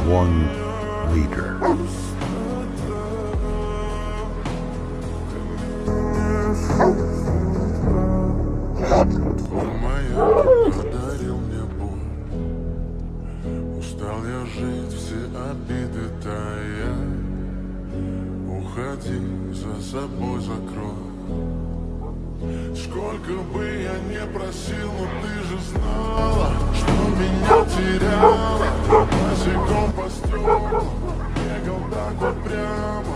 one leader. Подарил мне боль. Устал я жить, все обиды тая. Уходи, за собой закрой. Сколько бы я не просил, но ты же знала, что меня теряла. Босиком по стеклам бегал так вот прямо.